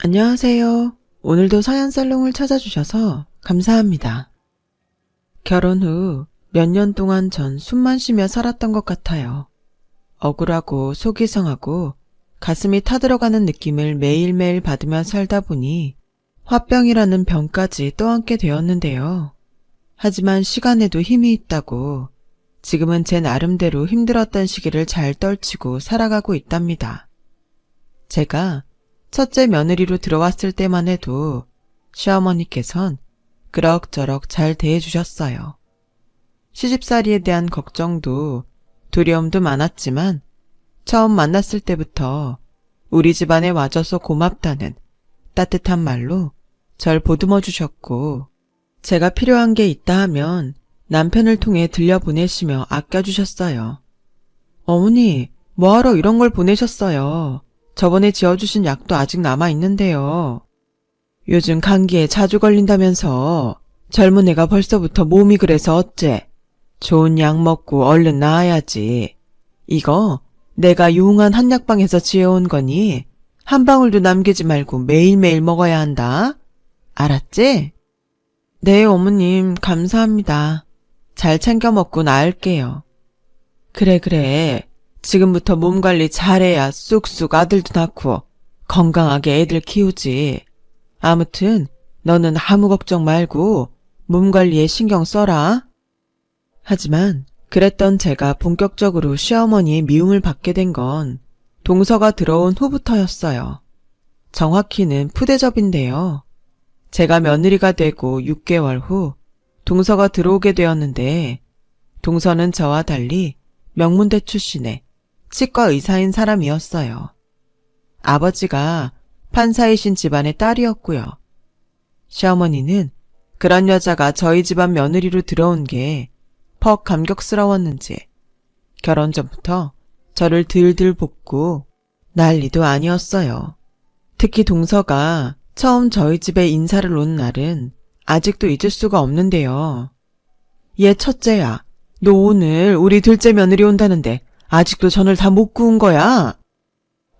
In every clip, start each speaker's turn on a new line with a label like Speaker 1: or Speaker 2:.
Speaker 1: 안녕하세요. 오늘도 서연살롱을 찾아주셔서 감사합니다. 결혼 후 몇 년 동안 전 숨만 쉬며 살았던 것 같아요. 억울하고 속이 상하고 가슴이 타들어가는 느낌을 매일매일 받으며 살다 보니 화병이라는 병까지 떠안게 되었는데요. 하지만 시간에도 힘이 있다고 지금은 제 나름대로 힘들었던 시기를 잘 떨치고 살아가고 있답니다. 제가 첫째 며느리로 들어왔을 때만 해도 시어머니께선 그럭저럭 잘 대해주셨어요. 시집살이에 대한 걱정도 두려움도 많았지만 처음 만났을 때부터 우리 집안에 와줘서 고맙다는 따뜻한 말로 절 보듬어 주셨고, 제가 필요한 게 있다 하면 남편을 통해 들려보내시며 아껴주셨어요. 어머니, 뭐하러 이런 걸 보내셨어요? 저번에 지어주신 약도 아직 남아있는데요. 요즘 감기에 자주 걸린다면서 젊은 애가 벌써부터 몸이 그래서 어째? 좋은 약 먹고 얼른 나아야지. 이거 내가 유흥한 한약방에서 지어온 거니 한 방울도 남기지 말고 매일매일 먹어야 한다. 알았지? 네, 어머님, 감사합니다. 잘 챙겨 먹고 나을게요. 그래. 지금부터 몸 관리 잘해야 쑥쑥 아들도 낳고 건강하게 애들 키우지. 아무튼 너는 아무 걱정 말고 몸 관리에 신경 써라. 하지만 그랬던 제가 본격적으로 시어머니의 미움을 받게 된 건 동서가 들어온 후부터였어요. 정확히는 푸대접인데요. 제가 며느리가 되고 6개월 후 동서가 들어오게 되었는데, 동서는 저와 달리 명문대 출신의 치과 의사인 사람이었어요. 아버지가 판사이신 집안의 딸이었고요. 시어머니는 그런 여자가 저희 집안 며느리로 들어온 게 퍽 감격스러웠는지 결혼 전부터 저를 들들 볶고 난리도 아니었어요. 특히 동서가 처음 저희 집에 인사를 온 날은 아직도 잊을 수가 없는데요. 얘 첫째야, 너 오늘 우리 둘째 며느리 온다는데 아직도 전을 다 못 구운 거야?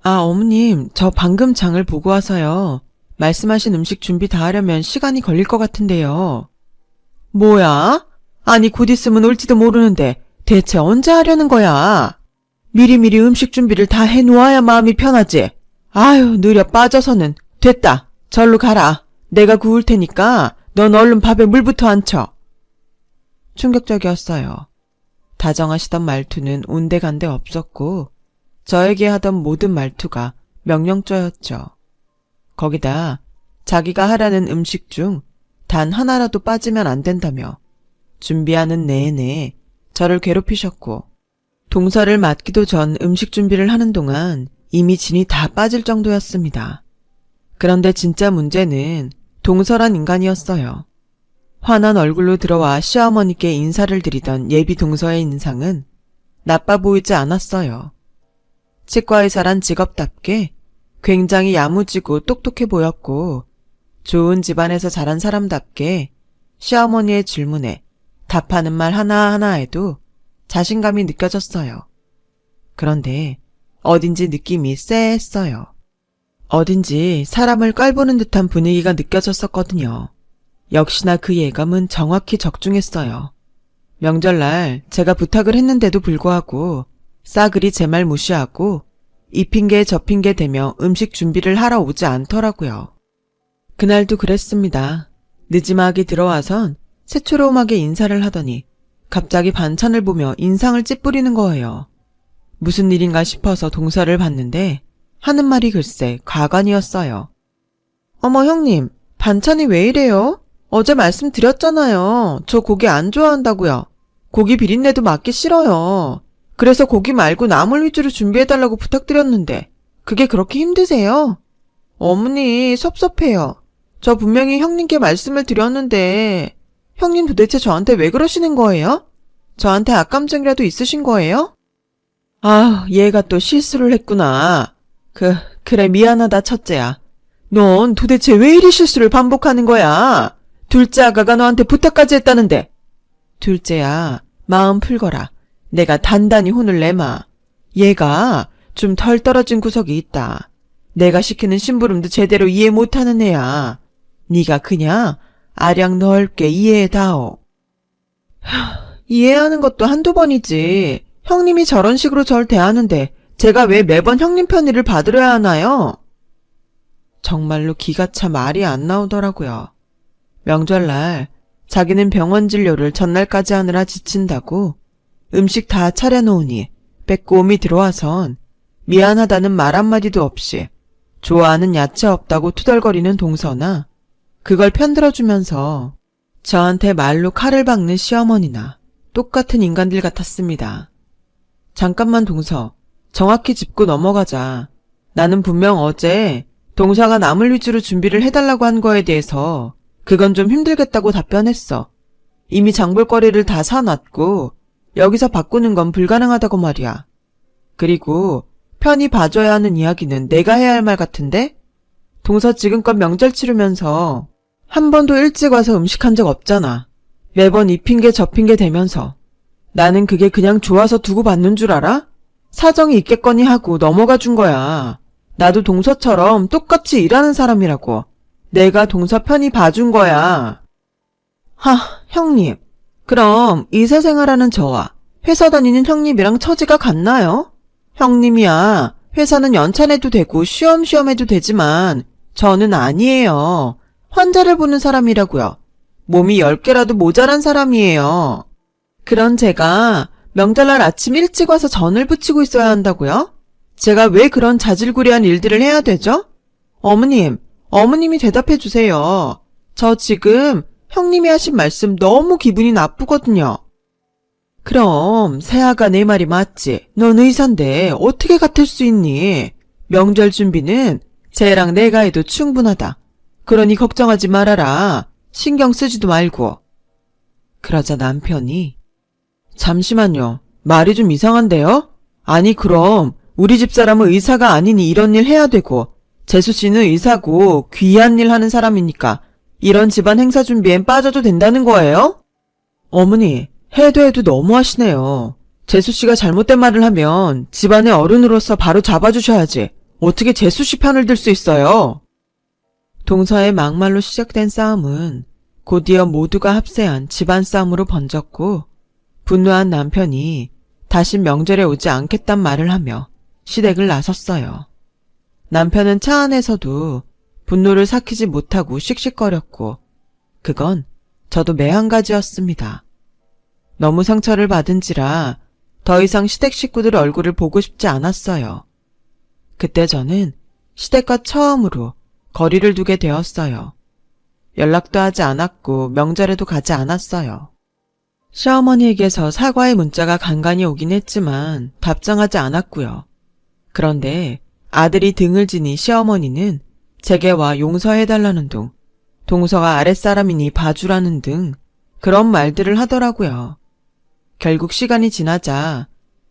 Speaker 1: 아, 어머님, 저 방금 장을 보고 와서요. 말씀하신 음식 준비 다 하려면 시간이 걸릴 것 같은데요. 뭐야? 아니, 곧 있으면 올지도 모르는데 대체 언제 하려는 거야? 미리미리 음식 준비를 다 해놓아야 마음이 편하지. 아유, 느려 빠져서는. 됐다. 절로 가라. 내가 구울 테니까 넌 얼른 밥에 물부터 안 쳐. 충격적이었어요. 다정하시던 말투는 온데간데 없었고 저에게 하던 모든 말투가 명령조였죠. 거기다 자기가 하라는 음식 중 단 하나라도 빠지면 안 된다며 준비하는 내내 저를 괴롭히셨고, 동서를 맞기도 전 음식 준비를 하는 동안 이미 진이 다 빠질 정도였습니다. 그런데 진짜 문제는 동서란 인간이었어요. 환한 얼굴로 들어와 시어머니께 인사를 드리던 예비 동서의 인상은 나빠 보이지 않았어요. 치과의사란 직업답게 굉장히 야무지고 똑똑해 보였고, 좋은 집안에서 자란 사람답게 시어머니의 질문에 답하는 말 하나하나에도 자신감이 느껴졌어요. 그런데 어딘지 느낌이 쎄했어요. 어딘지 사람을 깔보는 듯한 분위기가 느껴졌었거든요. 역시나 그 예감은 정확히 적중했어요. 명절날 제가 부탁을 했는데도 불구하고 싸그리 제 말 무시하고 이 핑계 저 핑계 대며 음식 준비를 하러 오지 않더라고요. 그날도 그랬습니다. 늦지막이 들어와선 새초롬하게 인사를 하더니 갑자기 반찬을 보며 인상을 찌푸리는 거예요. 무슨 일인가 싶어서 동서를 봤는데 하는 말이 글쎄 과관이었어요. 어머 형님, 반찬이 왜 이래요? 어제 말씀드렸잖아요. 저 고기 안 좋아한다고요. 고기 비린내도 맡기 싫어요. 그래서 고기 말고 나물 위주로 준비해달라고 부탁드렸는데 그게 그렇게 힘드세요? 어머니, 섭섭해요. 저 분명히 형님께 말씀을 드렸는데 형님 도대체 저한테 왜 그러시는 거예요? 저한테 악감정이라도 있으신 거예요? 아, 얘가 또 실수를 했구나. 그래 미안하다 첫째야. 넌 도대체 왜 이리 실수를 반복하는 거야? 둘째 아가가 너한테 부탁까지 했다는데. 둘째야, 마음 풀거라. 내가 단단히 혼을 내마. 얘가 좀 덜 떨어진 구석이 있다. 내가 시키는 심부름도 제대로 이해 못하는 애야. 네가 그냥 아량 넓게 이해해다오. 이해하는 것도 한두 번이지. 형님이 저런 식으로 절 대하는데 제가 왜 매번 형님 편의를 받으려야 하나요? 정말로 기가 차 말이 안 나오더라고요. 명절날 자기는 병원 진료를 전날까지 하느라 지친다고 음식 다 차려놓으니 빼꼼히 들어와선 미안하다는 말 한마디도 없이 좋아하는 야채 없다고 투덜거리는 동서나 그걸 편들어주면서 저한테 말로 칼을 박는 시어머니나 똑같은 인간들 같았습니다. 잠깐만 동서, 정확히 짚고 넘어가자. 나는 분명 어제 동서가 남을 위주로 준비를 해달라고 한 거에 대해서 그건 좀 힘들겠다고 답변했어. 이미 장볼거리를 다 사놨고 여기서 바꾸는 건 불가능하다고 말이야. 그리고 편히 봐줘야 하는 이야기는 내가 해야 할 말 같은데? 동서 지금껏 명절 치르면서 한 번도 일찍 와서 음식한 적 없잖아. 매번 이 핑계 저 핑계 대면서. 나는 그게 그냥 좋아서 두고 받는 줄 알아? 사정이 있겠거니 하고 넘어가 준 거야. 나도 동서처럼 똑같이 일하는 사람이라고. 내가 동서 편히 봐준 거야. 형님. 그럼 의사 생활하는 저와 회사 다니는 형님이랑 처지가 같나요? 형님이야 회사는 연차내도 되고 쉬엄쉬엄 해도 되지만 저는 아니에요. 환자를 보는 사람이라고요. 몸이 10개라도 모자란 사람이에요. 그런 제가 명절날 아침 일찍 와서 전을 부치고 있어야 한다고요? 제가 왜 그런 자질구레한 일들을 해야 되죠? 어머님이 대답해 주세요. 저 지금 형님이 하신 말씀 너무 기분이 나쁘거든요. 그럼 세아가 내 말이 맞지. 넌 의사인데 어떻게 같을 수 있니? 명절 준비는 쟤랑 내가 해도 충분하다. 그러니 걱정하지 말아라. 신경 쓰지도 말고. 그러자 남편이 잠시만요. 말이 좀 이상한데요? 아니 그럼 우리 집사람은 의사가 아니니 이런 일 해야 되고 재수 씨는 의사고 귀한 일 하는 사람이니까 이런 집안 행사 준비엔 빠져도 된다는 거예요? 어머니, 해도 너무하시네요. 재수 씨가 잘못된 말을 하면 집안의 어른으로서 바로 잡아주셔야지. 어떻게 재수 씨 편을 들 수 있어요? 동서의 막말로 시작된 싸움은 곧이어 모두가 합세한 집안 싸움으로 번졌고 분노한 남편이 다신 명절에 오지 않겠단 말을 하며 시댁을 나섰어요. 남편은 차 안에서도 분노를 삭히지 못하고 씩씩거렸고 그건 저도 매한가지였습니다. 너무 상처를 받은지라 더 이상 시댁 식구들 얼굴을 보고 싶지 않았어요. 그때 저는 시댁과 처음으로 거리를 두게 되었어요. 연락도 하지 않았고 명절에도 가지 않았어요. 시어머니에게서 사과의 문자가 간간히 오긴 했지만 답장하지 않았고요. 그런데 아들이 등을 지니 시어머니는 제게와 용서해달라는 둥, 동서가 아랫사람이니 봐주라는 등 그런 말들을 하더라고요. 결국 시간이 지나자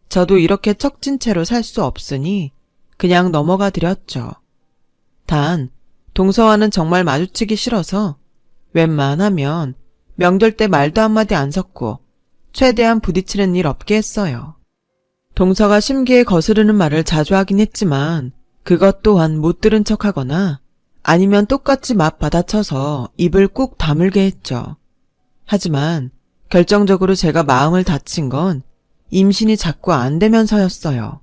Speaker 1: 저도 이렇게 척진 채로 살 수 없으니 그냥 넘어가 드렸죠. 단 동서와는 정말 마주치기 싫어서 웬만하면 명절 때 말도 한마디 안 섞고 최대한 부딪히는 일 없게 했어요. 동서가 심기에 거스르는 말을 자주 하긴 했지만 그것 또한 못 들은 척하거나 아니면 똑같이 맞 받아쳐서 입을 꾹 다물게 했죠. 하지만 결정적으로 제가 마음을 다친 건 임신이 자꾸 안 되면서였어요.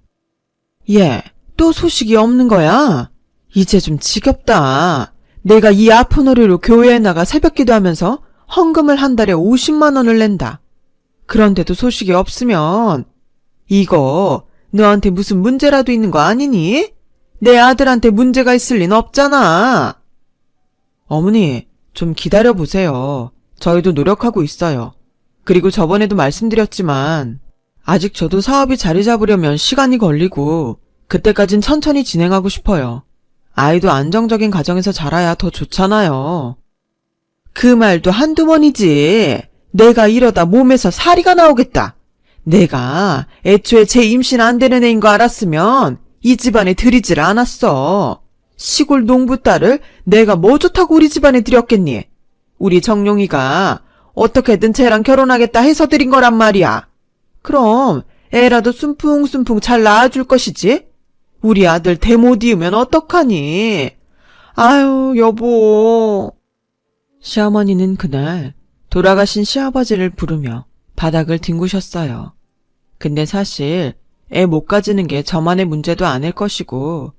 Speaker 1: 얘, 또 소식이 없는 거야? 이제 좀 지겹다. 내가 이 아픈 허리로 교회에 나가 새벽 기도하면서 헌금을 한 달에 50만 원을 낸다. 그런데도 소식이 없으면 이거 너한테 무슨 문제라도 있는 거 아니니? 내 아들한테 문제가 있을 리는 없잖아. 어머니, 좀 기다려보세요. 저희도 노력하고 있어요. 그리고 저번에도 말씀드렸지만 아직 저도 사업이 자리 잡으려면 시간이 걸리고 그때까진 천천히 진행하고 싶어요. 아이도 안정적인 가정에서 자라야 더 좋잖아요. 그 말도 한두 번이지. 내가 이러다 몸에서 사리가 나오겠다. 내가 애초에 제 임신 안 되는 애인 거 알았으면 이 집안에 들이질 않았어. 시골 농부 딸을 내가 뭐 좋다고 우리 집안에 들였겠니? 우리 정용이가 어떻게든 쟤랑 결혼하겠다 해서 들인 거란 말이야. 그럼 애라도 순풍순풍 잘 낳아줄 것이지? 우리 아들 대 못 이으면 어떡하니? 아유, 여보. 시어머니는 그날 돌아가신 시아버지를 부르며 바닥을 뒹구셨어요. 근데 사실 애 못 가지는 게 저만의 문제도 아닐 것이고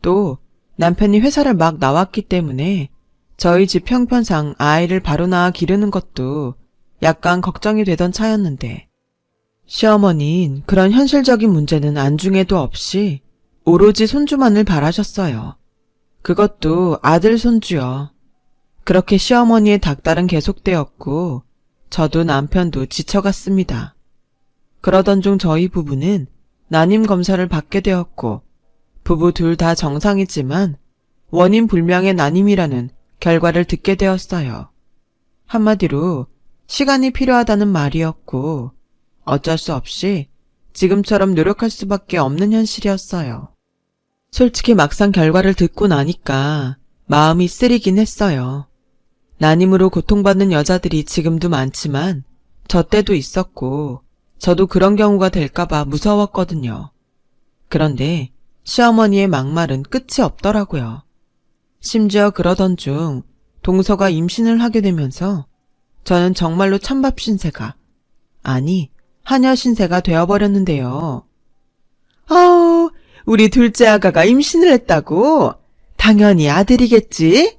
Speaker 1: 또 남편이 회사를 막 나왔기 때문에 저희 집 형편상 아이를 바로 낳아 기르는 것도 약간 걱정이 되던 차였는데 시어머니는 그런 현실적인 문제는 안중에도 없이 오로지 손주만을 바라셨어요. 그것도 아들 손주요. 그렇게 시어머니의 닥달은 계속되었고 저도 남편도 지쳐갔습니다. 그러던 중 저희 부부는 난임 검사를 받게 되었고 부부 둘 다 정상이지만 원인 불명의 난임이라는 결과를 듣게 되었어요. 한마디로 시간이 필요하다는 말이었고 어쩔 수 없이 지금처럼 노력할 수밖에 없는 현실이었어요. 솔직히 막상 결과를 듣고 나니까 마음이 쓰리긴 했어요. 난임으로 고통받는 여자들이 지금도 많지만 저 때도 있었고 저도 그런 경우가 될까봐 무서웠거든요. 그런데 시어머니의 막말은 끝이 없더라고요. 심지어 그러던 중 동서가 임신을 하게 되면서 저는 정말로 찬밥 신세가, 아니 하녀 신세가 되어버렸는데요. 아우, 우리 둘째 아가가 임신을 했다고? 당연히 아들이겠지?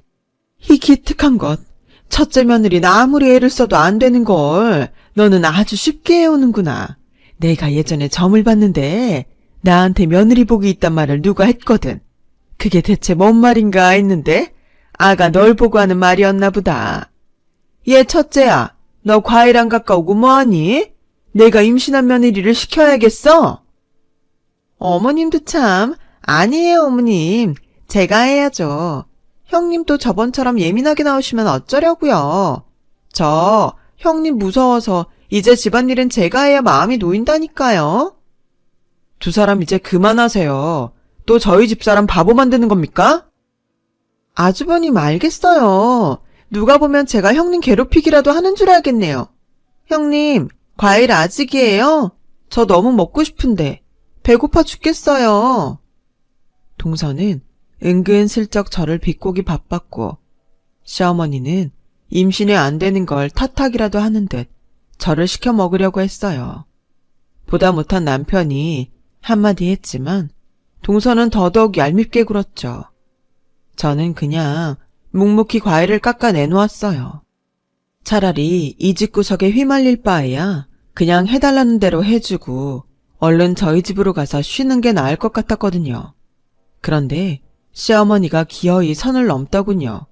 Speaker 1: 이 기특한 것, 첫째 며느리는 아무리 애를 써도 안 되는 걸 너는 아주 쉽게 해오는구나. 내가 예전에 점을 봤는데 나한테 며느리 복이 있단 말을 누가 했거든. 그게 대체 뭔 말인가 했는데 아가 널 보고 하는 말이었나 보다. 얘 첫째야, 너 과일 안 가까우고 뭐하니? 내가 임신한 며느리를 시켜야겠어? 어머님도 참, 아니에요 어머님. 제가 해야죠. 형님 또 저번처럼 예민하게 나오시면 어쩌려고요. 저 형님 무서워서 이제 집안일은 제가 해야 마음이 놓인다니까요. 두 사람 이제 그만하세요. 또 저희 집사람 바보 만드는 겁니까? 아주버님 알겠어요. 누가 보면 제가 형님 괴롭히기라도 하는 줄 알겠네요. 형님, 과일 아직이에요? 저 너무 먹고 싶은데 배고파 죽겠어요. 동서는 은근슬쩍 저를 비꼬기 바빴고 시어머니는 임신이 안 되는 걸 탓하기라도 하는 듯 저를 시켜 먹으려고 했어요. 보다 못한 남편이 한마디 했지만 동서는 더더욱 얄밉게 굴었죠. 저는 그냥 묵묵히 과일을 깎아 내놓았어요. 차라리 이 집구석에 휘말릴 바에야 그냥 해달라는 대로 해주고 얼른 저희 집으로 가서 쉬는 게 나을 것 같았거든요. 그런데 시어머니가 기어이 선을 넘더군요.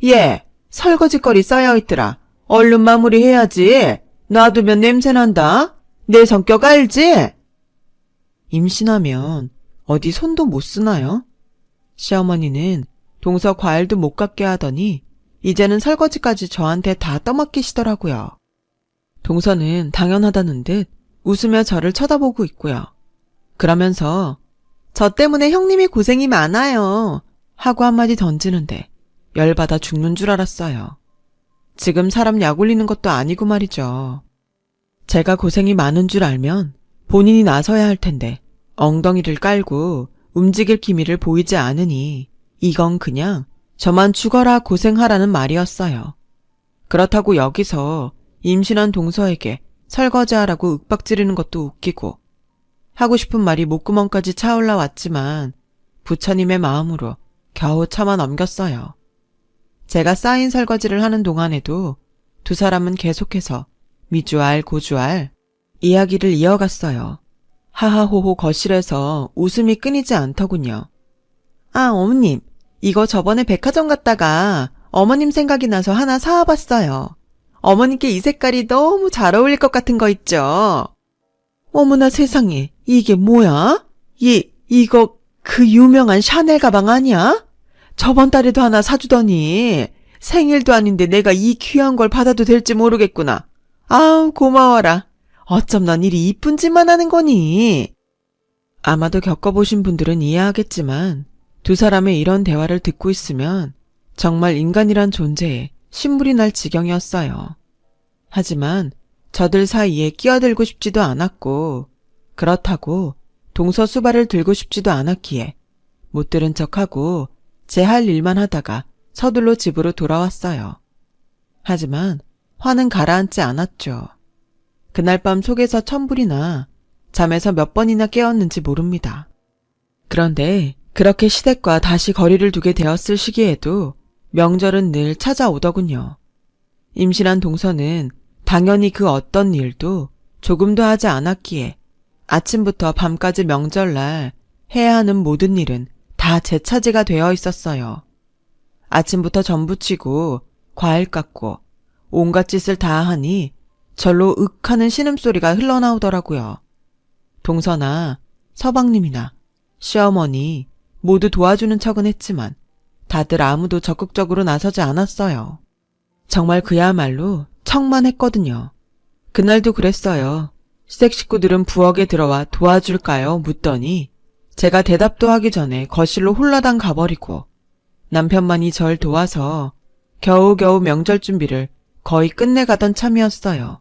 Speaker 1: 예, 설거지거리 쌓여있더라. 얼른 마무리해야지. 놔두면 냄새난다. 내 성격 알지? 임신하면 어디 손도 못 쓰나요? 시어머니는 동서 과일도 못 갖게 하더니 이제는 설거지까지 저한테 다 떠맡기시더라고요. 동서는 당연하다는 듯 웃으며 저를 쳐다보고 있고요. 그러면서 저 때문에 형님이 고생이 많아요 하고 한마디 던지는데 열받아 죽는 줄 알았어요. 지금 사람 약 올리는 것도 아니고 말이죠. 제가 고생이 많은 줄 알면 본인이 나서야 할 텐데 엉덩이를 깔고 움직일 기미를 보이지 않으니 이건 그냥 저만 죽어라 고생하라는 말이었어요. 그렇다고 여기서 임신한 동서에게 설거지하라고 윽박지르는 것도 웃기고 하고 싶은 말이 목구멍까지 차올라 왔지만 부처님의 마음으로 겨우 참아 넘겼어요. 제가 쌓인 설거지를 하는 동안에도 두 사람은 계속해서 미주알 고주알 이야기를 이어갔어요. 하하호호 거실에서 웃음이 끊이지 않더군요. 아, 어머님, 이거 저번에 백화점 갔다가 어머님 생각이 나서 하나 사와봤어요. 어머님께 이 색깔이 너무 잘 어울릴 것 같은 거 있죠? 어머나 세상에, 이게 뭐야? 이거 그 유명한 샤넬 가방 아니야? 저번 달에도 하나 사주더니 생일도 아닌데 내가 이 귀한 걸 받아도 될지 모르겠구나. 아우, 고마워라. 어쩜 넌 일이 이쁜 짓만 하는 거니? 아마도 겪어보신 분들은 이해하겠지만 두 사람의 이런 대화를 듣고 있으면 정말 인간이란 존재에 신물이 날 지경이었어요. 하지만 저들 사이에 끼어들고 싶지도 않았고 그렇다고 동서 수발을 들고 싶지도 않았기에 못 들은 척하고 제 할 일만 하다가 서둘러 집으로 돌아왔어요. 하지만 화는 가라앉지 않았죠. 그날 밤 속에서 천불이 나 잠에서 몇 번이나 깨었는지 모릅니다. 그런데 그렇게 시댁과 다시 거리를 두게 되었을 시기에도 명절은 늘 찾아오더군요. 임신한 동서는 당연히 그 어떤 일도 조금도 하지 않았기에 아침부터 밤까지 명절날 해야 하는 모든 일은 다 제 차지가 되어 있었어요. 아침부터 전 부치고 과일 깎고 온갖 짓을 다 하니 절로 윽 하는 신음소리가 흘러나오더라고요. 동서나 서방님이나 시어머니 모두 도와주는 척은 했지만 다들 아무도 적극적으로 나서지 않았어요. 정말 그야말로 척만 했거든요. 그날도 그랬어요. 시댁 식구들은 부엌에 들어와 도와줄까요? 묻더니 제가 대답도 하기 전에 거실로 홀라당 가버리고 남편만이 절 도와서 겨우겨우 명절 준비를 거의 끝내가던 참이었어요.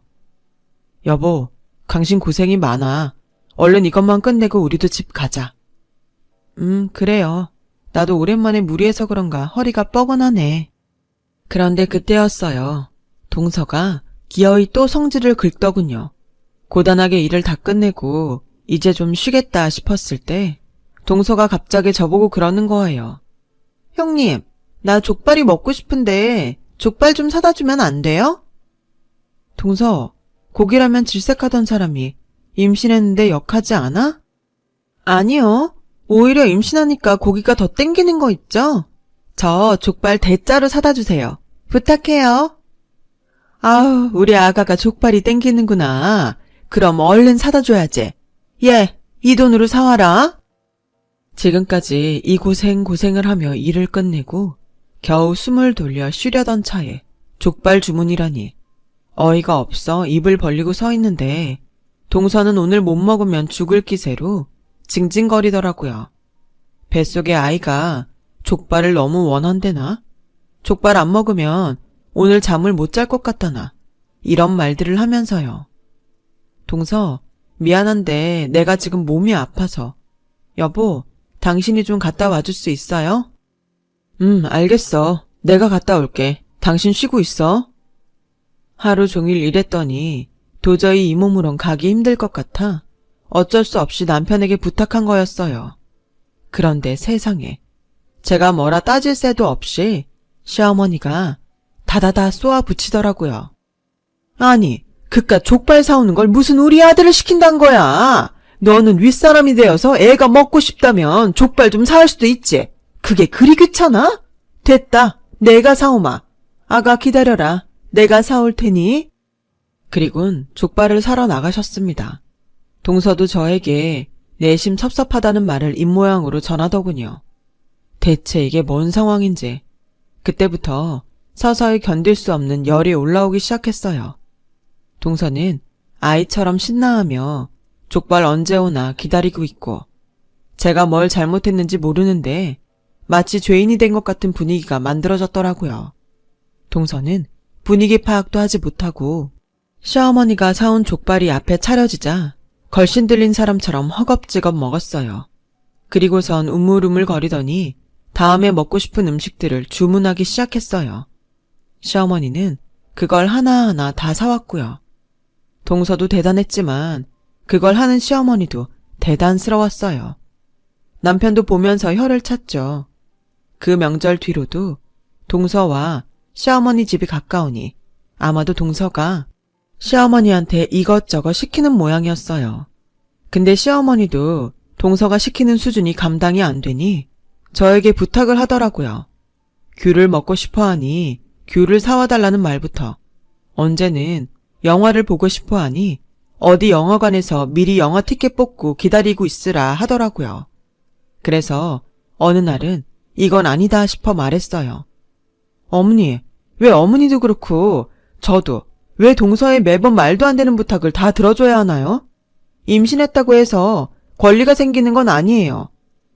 Speaker 1: 여보, 당신 고생이 많아. 얼른 이것만 끝내고 우리도 집 가자. 그래요. 나도 오랜만에 무리해서 그런가 허리가 뻐근하네. 그런데 그때였어요. 동서가 기어이 또 성질을 긁더군요. 고단하게 일을 다 끝내고 이제 좀 쉬겠다 싶었을 때 동서가 갑자기 저보고 그러는 거예요. 형님, 나 족발이 먹고 싶은데 족발 좀 사다 주면 안 돼요? 동서, 고기라면 질색하던 사람이 임신했는데 역하지 않아? 아니요. 오히려 임신하니까 고기가 더 땡기는 거 있죠? 저 족발 대짜로 사다 주세요. 부탁해요. 아우, 우리 아가가 족발이 땡기는구나. 그럼 얼른 사다 줘야지. 예, 이 돈으로 사와라. 지금까지 이 고생을 하며 일을 끝내고 겨우 숨을 돌려 쉬려던 차에 족발 주문이라니 어이가 없어 입을 벌리고 서 있는데 동서는 오늘 못 먹으면 죽을 기세로 징징거리더라고요. 뱃속에 아이가 족발을 너무 원한대나? 족발 안 먹으면 오늘 잠을 못 잘 것 같다나 이런 말들을 하면서요. 동서, 미안한데 내가 지금 몸이 아파서. 여보, 당신이 좀 갔다 와줄 수 있어요? 알겠어. 내가 갔다 올게. 당신 쉬고 있어. 하루 종일 일했더니 도저히 이 몸으론 가기 힘들 것 같아 어쩔 수 없이 남편에게 부탁한 거였어요. 그런데 세상에 제가 뭐라 따질 새도 없이 시어머니가 다다다 쏘아 붙이더라고요. 아니, 그깟 족발 사오는 걸 무슨 우리 아들을 시킨단 거야. 너는 윗사람이 되어서 애가 먹고 싶다면 족발 좀 사올 수도 있지. 그게 그리 귀찮아? 됐다. 내가 사오마. 아가 기다려라. 내가 사올 테니. 그리곤 족발을 사러 나가셨습니다. 동서도 저에게 내심 섭섭하다는 말을 입모양으로 전하더군요. 대체 이게 뭔 상황인지 그때부터 서서히 견딜 수 없는 열이 올라오기 시작했어요. 동서는 아이처럼 신나하며 족발 언제 오나 기다리고 있고 제가 뭘 잘못했는지 모르는데 마치 죄인이 된 것 같은 분위기가 만들어졌더라고요. 동서는 분위기 파악도 하지 못하고 시어머니가 사온 족발이 앞에 차려지자 걸신 들린 사람처럼 허겁지겁 먹었어요. 그리고선 우물우물 거리더니 다음에 먹고 싶은 음식들을 주문하기 시작했어요. 시어머니는 그걸 하나하나 다 사왔고요. 동서도 대단했지만 그걸 하는 시어머니도 대단스러웠어요. 남편도 보면서 혀를 찼죠. 그 명절 뒤로도 동서와 시어머니 집이 가까우니 아마도 동서가 시어머니한테 이것저것 시키는 모양이었어요. 근데 시어머니도 동서가 시키는 수준이 감당이 안 되니 저에게 부탁을 하더라고요. 귤을 먹고 싶어하니 귤을 사와달라는 말부터 언제는 영화를 보고 싶어하니 어디 영화관에서 미리 영화 티켓 뽑고 기다리고 있으라 하더라고요. 그래서 어느 날은 이건 아니다 싶어 말했어요. 어머니, 왜 어머니도 그렇고 저도 왜 동서의 매번 말도 안 되는 부탁을 다 들어줘야 하나요? 임신했다고 해서 권리가 생기는 건 아니에요.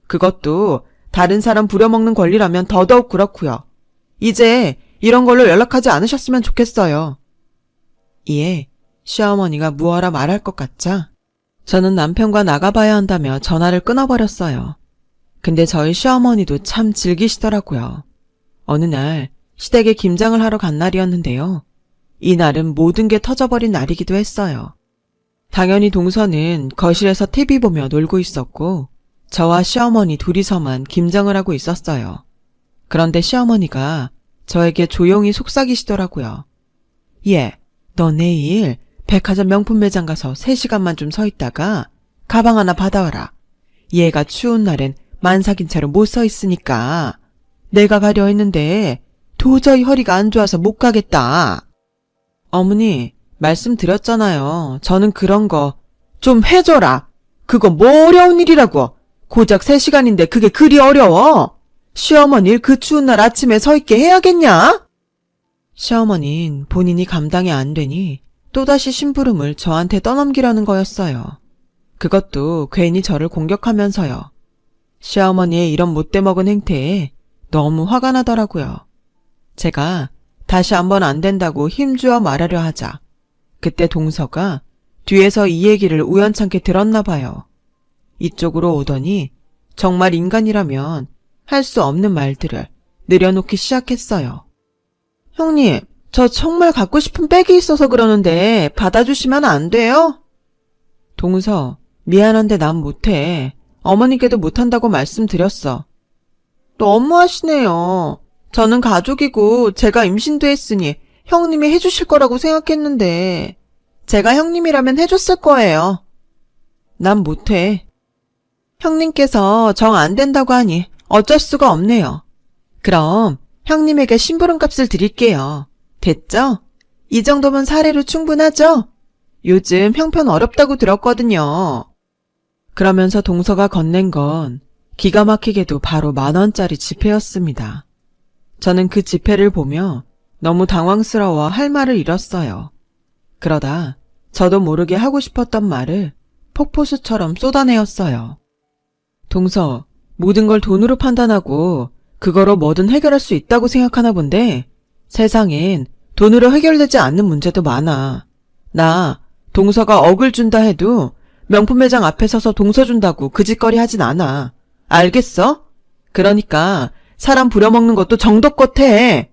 Speaker 1: 그것도 다른 사람 부려먹는 권리라면 더더욱 그렇고요. 이제 이런 걸로 연락하지 않으셨으면 좋겠어요. 이에 시어머니가 무어라 말할 것 같자 저는 남편과 나가봐야 한다며 전화를 끊어버렸어요. 근데 저희 시어머니도 참 즐기시더라고요. 어느 날 시댁에 김장을 하러 간 날이었는데요. 이날은 모든 게 터져버린 날이기도 했어요. 당연히 동서는 거실에서 TV 보며 놀고 있었고 저와 시어머니 둘이서만 김장을 하고 있었어요. 그런데 시어머니가 저에게 조용히 속삭이시더라고요. 얘, 너 내일 백화점 명품 매장 가서 3시간만 좀 서 있다가 가방 하나 받아와라. 얘가 추운 날엔 만삭인 채로 못 서 있으니까. 내가 가려 했는데 도저히 허리가 안 좋아서 못 가겠다. 어머니, 말씀드렸잖아요. 저는 그런 거 좀 해줘라. 그거 뭐 어려운 일이라고. 고작 3시간인데 그게 그리 어려워. 시어머니를 그 추운 날 아침에 서 있게 해야겠냐? 시어머니는 본인이 감당이 안 되니 또다시 심부름을 저한테 떠넘기려는 거였어요. 그것도 괜히 저를 공격하면서요. 시어머니의 이런 못돼먹은 행태에 너무 화가 나더라고요. 제가 다시 한번 안 된다고 힘주어 말하려 하자. 그때 동서가 뒤에서 이 얘기를 우연찮게 들었나 봐요. 이쪽으로 오더니 정말 인간이라면 할 수 없는 말들을 내려놓기 시작했어요. 형님, 저 정말 갖고 싶은 백이 있어서 그러는데 받아주시면 안 돼요? 동서, 미안한데 난 못해. 어머니께도 못한다고 말씀드렸어. 너무하시네요. 저는 가족이고 제가 임신도 했으니 형님이 해주실 거라고 생각했는데 제가 형님이라면 해줬을 거예요. 난 못해. 형님께서 정 안 된다고 하니 어쩔 수가 없네요. 그럼 형님에게 심부름값을 드릴게요. 됐죠? 이 정도면 사례로 충분하죠? 요즘 형편 어렵다고 들었거든요. 그러면서 동서가 건넨 건 기가 막히게도 바로 10,000원짜리 지폐였습니다. 저는 그 지폐를 보며 너무 당황스러워 할 말을 잃었어요. 그러다 저도 모르게 하고 싶었던 말을 폭포수처럼 쏟아내었어요. 동서, 모든 걸 돈으로 판단하고 그거로 뭐든 해결할 수 있다고 생각하나 본데 세상엔 돈으로 해결되지 않는 문제도 많아. 나 동서가 억을 준다 해도 명품 매장 앞에 서서 동서 준다고 그 짓거리 하진 않아. 알겠어? 그러니까 사람 부려먹는 것도 정도껏 해.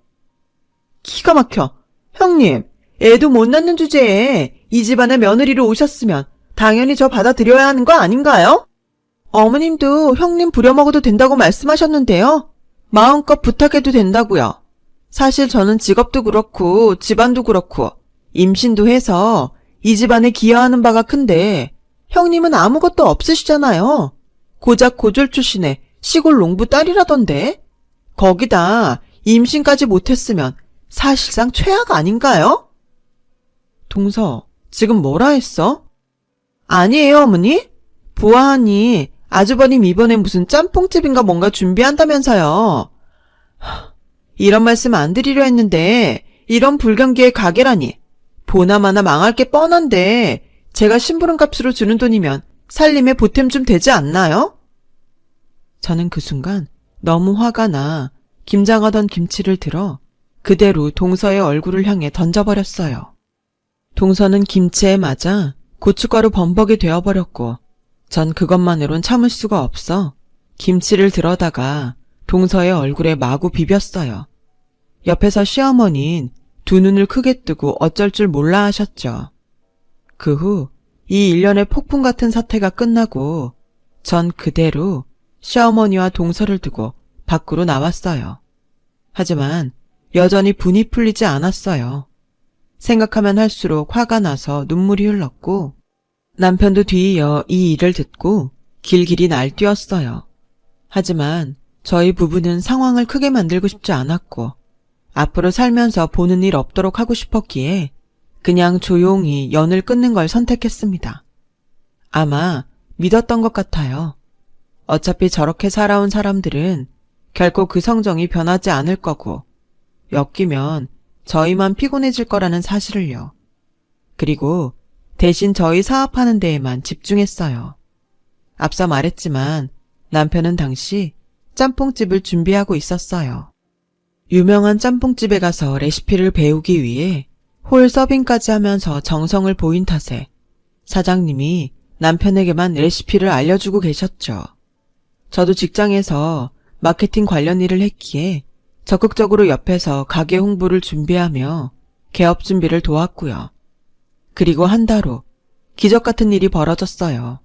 Speaker 1: 기가 막혀. 형님, 애도 못 낳는 주제에 이 집안에 며느리로 오셨으면 당연히 저 받아들여야 하는 거 아닌가요? 어머님도 형님 부려먹어도 된다고 말씀하셨는데요. 마음껏 부탁해도 된다고요. 사실 저는 직업도 그렇고 집안도 그렇고 임신도 해서 이 집안에 기여하는 바가 큰데 형님은 아무것도 없으시잖아요. 고작 고졸 출신의 시골 농부 딸이라던데. 거기다 임신까지 못했으면 사실상 최악 아닌가요? 동서, 지금 뭐라 했어? 아니에요, 어머니. 보아하니 아주버님 이번엔 무슨 짬뽕집인가 뭔가 준비한다면서요. 이런 말씀 안 드리려 했는데 이런 불경기에 가게라니. 보나마나 망할 게 뻔한데 제가 심부름값으로 주는 돈이면 살림에 보탬 좀 되지 않나요? 저는 그 순간 너무 화가 나 김장하던 김치를 들어 그대로 동서의 얼굴을 향해 던져버렸어요. 동서는 김치에 맞아 고춧가루 범벅이 되어버렸고 전 그것만으론 참을 수가 없어 김치를 들어다가 동서의 얼굴에 마구 비볐어요. 옆에서 시어머니는 두 눈을 크게 뜨고 어쩔 줄 몰라 하셨죠. 그 후 이 일련의 폭풍 같은 사태가 끝나고 전 그대로 시어머니와 동서를 두고 밖으로 나왔어요. 하지만 여전히 분이 풀리지 않았어요. 생각하면 할수록 화가 나서 눈물이 흘렀고 남편도 뒤이어 이 일을 듣고 길길이 날뛰었어요. 하지만 저희 부부는 상황을 크게 만들고 싶지 않았고 앞으로 살면서 보는 일 없도록 하고 싶었기에 그냥 조용히 연을 끊는 걸 선택했습니다. 아마 믿었던 것 같아요. 어차피 저렇게 살아온 사람들은 결코 그 성정이 변하지 않을 거고 엮이면 저희만 피곤해질 거라는 사실을요. 그리고 대신 저희 사업하는 데에만 집중했어요. 앞서 말했지만 남편은 당시 짬뽕집을 준비하고 있었어요. 유명한 짬뽕집에 가서 레시피를 배우기 위해 홀 서빙까지 하면서 정성을 보인 탓에 사장님이 남편에게만 레시피를 알려주고 계셨죠. 저도 직장에서 마케팅 관련 일을 했기에 적극적으로 옆에서 가게 홍보를 준비하며 개업 준비를 도왔고요. 그리고 한 달 후 기적 같은 일이 벌어졌어요.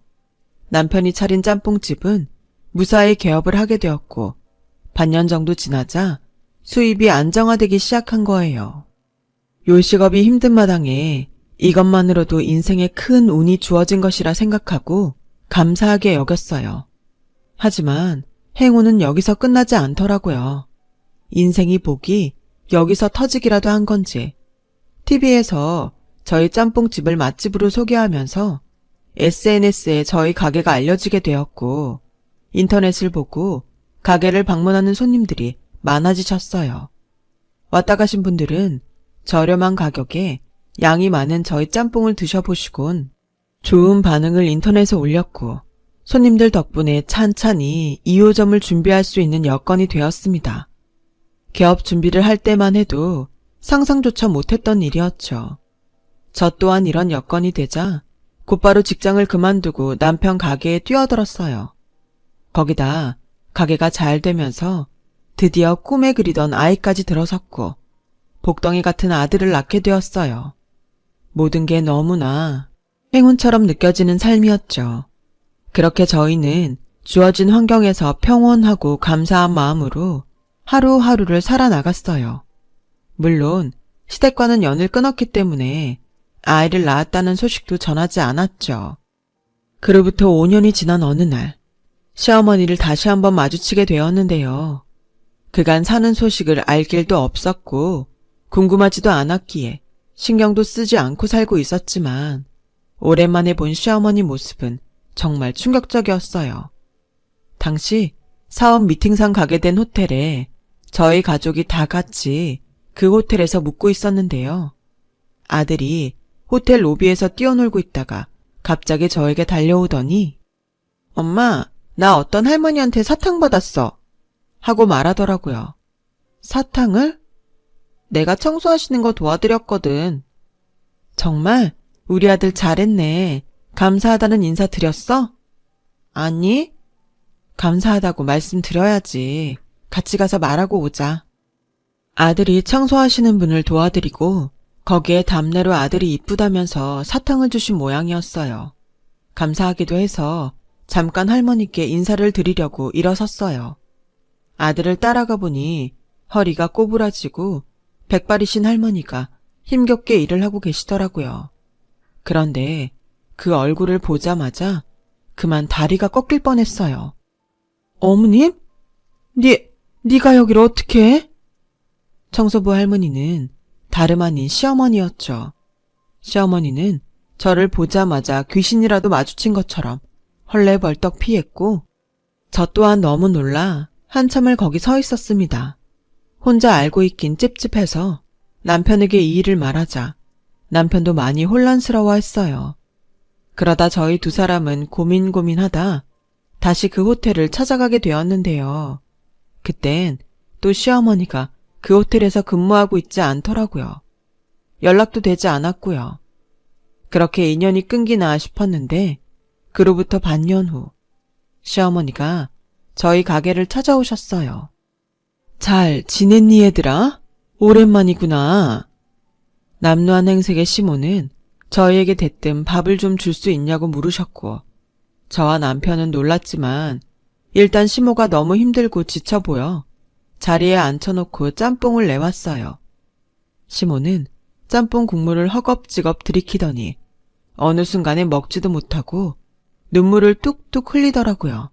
Speaker 1: 남편이 차린 짬뽕집은 무사히 개업을 하게 되었고 반년 정도 지나자 수입이 안정화되기 시작한 거예요. 요식업이 힘든 마당에 이것만으로도 인생에 큰 운이 주어진 것이라 생각하고 감사하게 여겼어요. 하지만 행운은 여기서 끝나지 않더라고요. 인생이 복이 여기서 터지기라도 한 건지 TV에서 저희 짬뽕집을 맛집으로 소개하면서 SNS에 저희 가게가 알려지게 되었고 인터넷을 보고 가게를 방문하는 손님들이 많아지셨어요. 왔다 가신 분들은 저렴한 가격에 양이 많은 저희 짬뽕을 드셔보시곤 좋은 반응을 인터넷에 올렸고 손님들 덕분에 찬찬히 2호점을 준비할 수 있는 여건이 되었습니다. 개업 준비를 할 때만 해도 상상조차 못했던 일이었죠. 저 또한 이런 여건이 되자 곧바로 직장을 그만두고 남편 가게에 뛰어들었어요. 거기다 가게가 잘 되면서 드디어 꿈에 그리던 아이까지 들어섰고 복덩이 같은 아들을 낳게 되었어요. 모든 게 너무나 행운처럼 느껴지는 삶이었죠. 그렇게 저희는 주어진 환경에서 평온하고 감사한 마음으로 하루하루를 살아나갔어요. 물론 시댁과는 연을 끊었기 때문에 아이를 낳았다는 소식도 전하지 않았죠. 그로부터 5년이 지난 어느 날 시어머니를 다시 한번 마주치게 되었는데요. 그간 사는 소식을 알 길도 없었고 궁금하지도 않았기에 신경도 쓰지 않고 살고 있었지만 오랜만에 본 시어머니 모습은 정말 충격적이었어요. 당시 사업 미팅상 가게 된 호텔에 저희 가족이 다 같이 그 호텔에서 묵고 있었는데요. 아들이 호텔 로비에서 뛰어놀고 있다가 갑자기 저에게 달려오더니 엄마, 나 어떤 할머니한테 사탕 받았어 하고 말하더라고요. 사탕을? 내가 청소하시는 거 도와드렸거든. 정말? 우리 아들 잘했네. 감사하다는 인사 드렸어? 아니? 감사하다고 말씀드려야지. 같이 가서 말하고 오자. 아들이 청소하시는 분을 도와드리고 거기에 답례로 아들이 이쁘다면서 사탕을 주신 모양이었어요. 감사하기도 해서 잠깐 할머니께 인사를 드리려고 일어섰어요. 아들을 따라가 보니 허리가 꼬부라지고 백발이신 할머니가 힘겹게 일을 하고 계시더라고요. 그런데 그 얼굴을 보자마자 그만 다리가 꺾일 뻔했어요. 어머님? 네가 여기를 어떻게 해? 청소부 할머니는 다름 아닌 시어머니였죠. 시어머니는 저를 보자마자 귀신이라도 마주친 것처럼 헐레벌떡 피했고 저 또한 너무 놀라 한참을 거기 서 있었습니다. 혼자 알고 있긴 찝찝해서 남편에게 이 일을 말하자 남편도 많이 혼란스러워했어요. 그러다 저희 두 사람은 고민하다 다시 그 호텔을 찾아가게 되었는데요. 그땐 또 시어머니가 그 호텔에서 근무하고 있지 않더라고요. 연락도 되지 않았고요. 그렇게 인연이 끊기나 싶었는데 그로부터 반년 후 시어머니가 저희 가게를 찾아오셨어요. 잘 지냈니 얘들아? 오랜만이구나. 남루한 행색의 시모는 저희에게 대뜸 밥을 좀 줄 수 있냐고 물으셨고 저와 남편은 놀랐지만 일단 시모가 너무 힘들고 지쳐 보여 자리에 앉혀놓고 짬뽕을 내왔어요. 시모는 짬뽕 국물을 허겁지겁 들이키더니 어느 순간에 먹지도 못하고 눈물을 뚝뚝 흘리더라고요.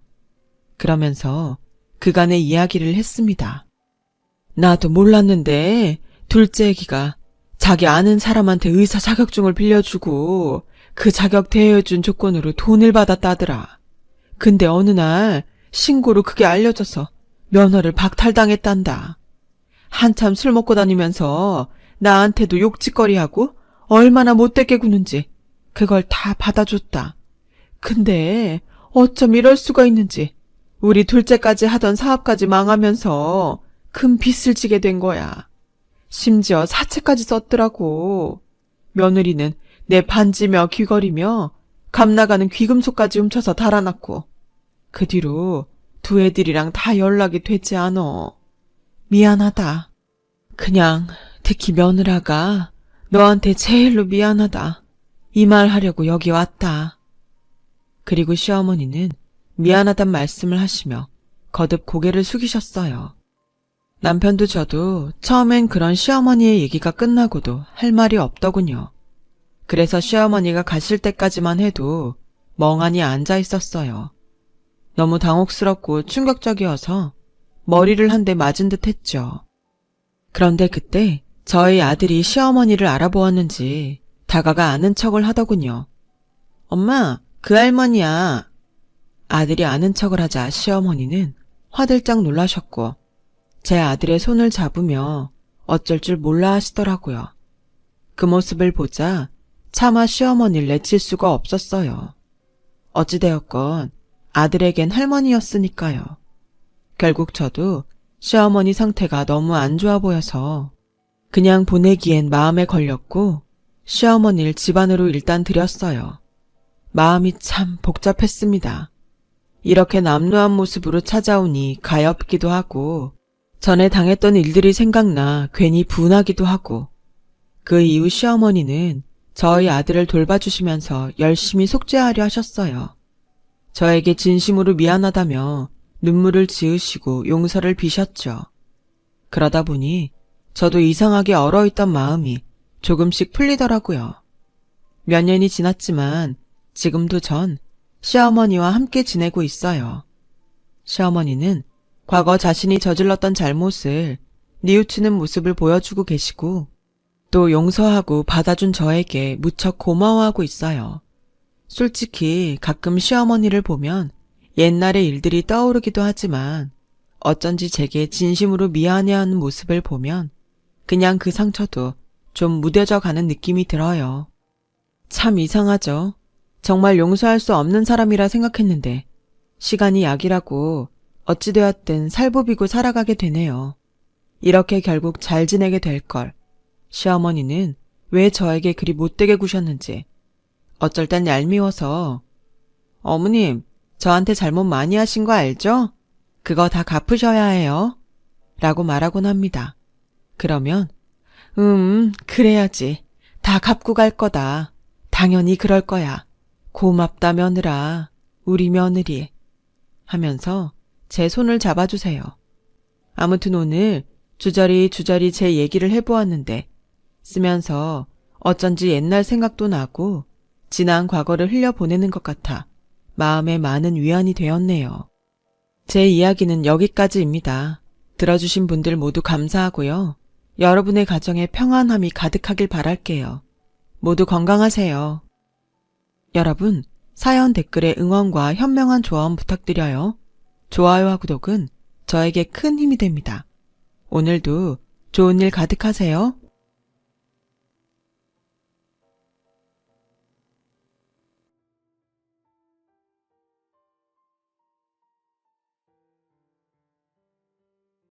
Speaker 1: 그러면서 그간의 이야기를 했습니다. 나도 몰랐는데 둘째 애기가 자기 아는 사람한테 의사 자격증을 빌려주고 그 자격 대여해준 조건으로 돈을 받았다더라. 근데 어느 날 신고로 그게 알려져서 면허를 박탈당했단다. 한참 술 먹고 다니면서 나한테도 욕짓거리하고 얼마나 못되게 구는지 그걸 다 받아줬다. 근데 어쩜 이럴 수가 있는지 우리 둘째까지 하던 사업까지 망하면서 큰 빚을 지게 된 거야. 심지어 사채까지 썼더라고. 며느리는 내 반지며 귀걸이며 감나가는 귀금속까지 훔쳐서 달아났고 그 뒤로 두 애들이랑 다 연락이 되지 않어. 미안하다. 그냥 특히 며느라가 너한테 제일로 미안하다. 이 말 하려고 여기 왔다. 그리고 시어머니는 미안하단 말씀을 하시며 거듭 고개를 숙이셨어요. 남편도 저도 처음엔 그런 시어머니의 얘기가 끝나고도 할 말이 없더군요. 그래서 시어머니가 가실 때까지만 해도 멍하니 앉아 있었어요. 너무 당혹스럽고 충격적이어서 머리를 한 대 맞은 듯 했죠. 그런데 그때 저희 아들이 시어머니를 알아보았는지 다가가 아는 척을 하더군요. 엄마, 그 할머니야. 아들이 아는 척을 하자 시어머니는 화들짝 놀라셨고 제 아들의 손을 잡으며 어쩔 줄 몰라 하시더라고요. 그 모습을 보자 차마 시어머니를 내칠 수가 없었어요. 어찌되었건 아들에겐 할머니였으니까요. 결국 저도 시어머니 상태가 너무 안 좋아 보여서 그냥 보내기엔 마음에 걸렸고 시어머니를 집 안으로 일단 들였어요. 마음이 참 복잡했습니다. 이렇게 남루한 모습으로 찾아오니 가엾기도 하고 전에 당했던 일들이 생각나 괜히 분하기도 하고 그 이후 시어머니는 저희 아들을 돌봐주시면서 열심히 속죄하려 하셨어요. 저에게 진심으로 미안하다며 눈물을 지으시고 용서를 비셨죠. 그러다 보니 저도 이상하게 얼어있던 마음이 조금씩 풀리더라고요. 몇 년이 지났지만 지금도 전 시어머니와 함께 지내고 있어요. 시어머니는 과거 자신이 저질렀던 잘못을 뉘우치는 모습을 보여주고 계시고 또 용서하고 받아준 저에게 무척 고마워하고 있어요. 솔직히 가끔 시어머니를 보면 옛날의 일들이 떠오르기도 하지만 어쩐지 제게 진심으로 미안해하는 모습을 보면 그냥 그 상처도 좀 무뎌져 가는 느낌이 들어요. 참 이상하죠. 정말 용서할 수 없는 사람이라 생각했는데 시간이 약이라고 어찌되었든 살부비고 살아가게 되네요. 이렇게 결국 잘 지내게 될 걸. 시어머니는 왜 저에게 그리 못되게 구셨는지. 어쩔 땐 얄미워서 어머님, 저한테 잘못 많이 하신 거 알죠? 그거 다 갚으셔야 해요. 라고 말하곤 합니다. 그러면 그래야지. 다 갚고 갈 거다. 당연히 그럴 거야. 고맙다 며느라. 우리 며느리. 하면서 제 손을 잡아주세요. 아무튼 오늘 주저리 제 얘기를 해보았는데 쓰면서 어쩐지 옛날 생각도 나고 지난 과거를 흘려보내는 것 같아 마음에 많은 위안이 되었네요. 제 이야기는 여기까지입니다. 들어주신 분들 모두 감사하고요. 여러분의 가정에 평안함이 가득하길 바랄게요. 모두 건강하세요. 여러분, 사연 댓글에 응원과 현명한 조언 부탁드려요. 좋아요와 구독은 저에게 큰 힘이 됩니다. 오늘도 좋은 일 가득하세요.